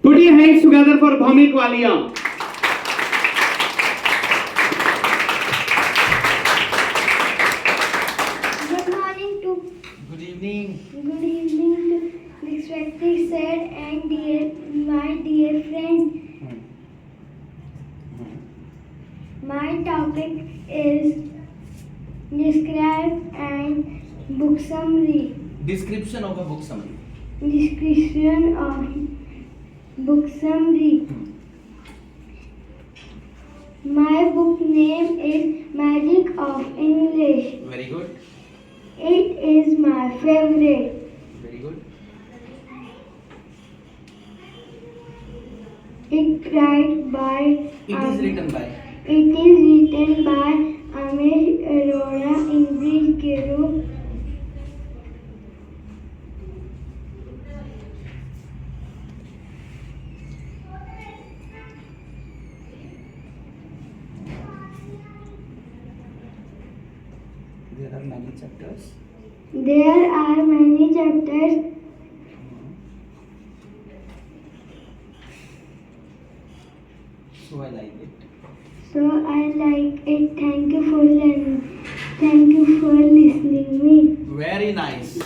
Put your hands together for Bhamik Walia. Good morning to Good evening. good evening to respected sir and my dear friends. My topic is describe and book summary. Description of a book summary. Description of book summary. My book name is Magic of English. Very good. It is my favorite. Very good. It written by It is written by. It is written by Umesh Arora English Guru. There are many chapters. There are many chapters. So I like it. So I like it. Thank you for learning. Thank you for listening me. Very nice.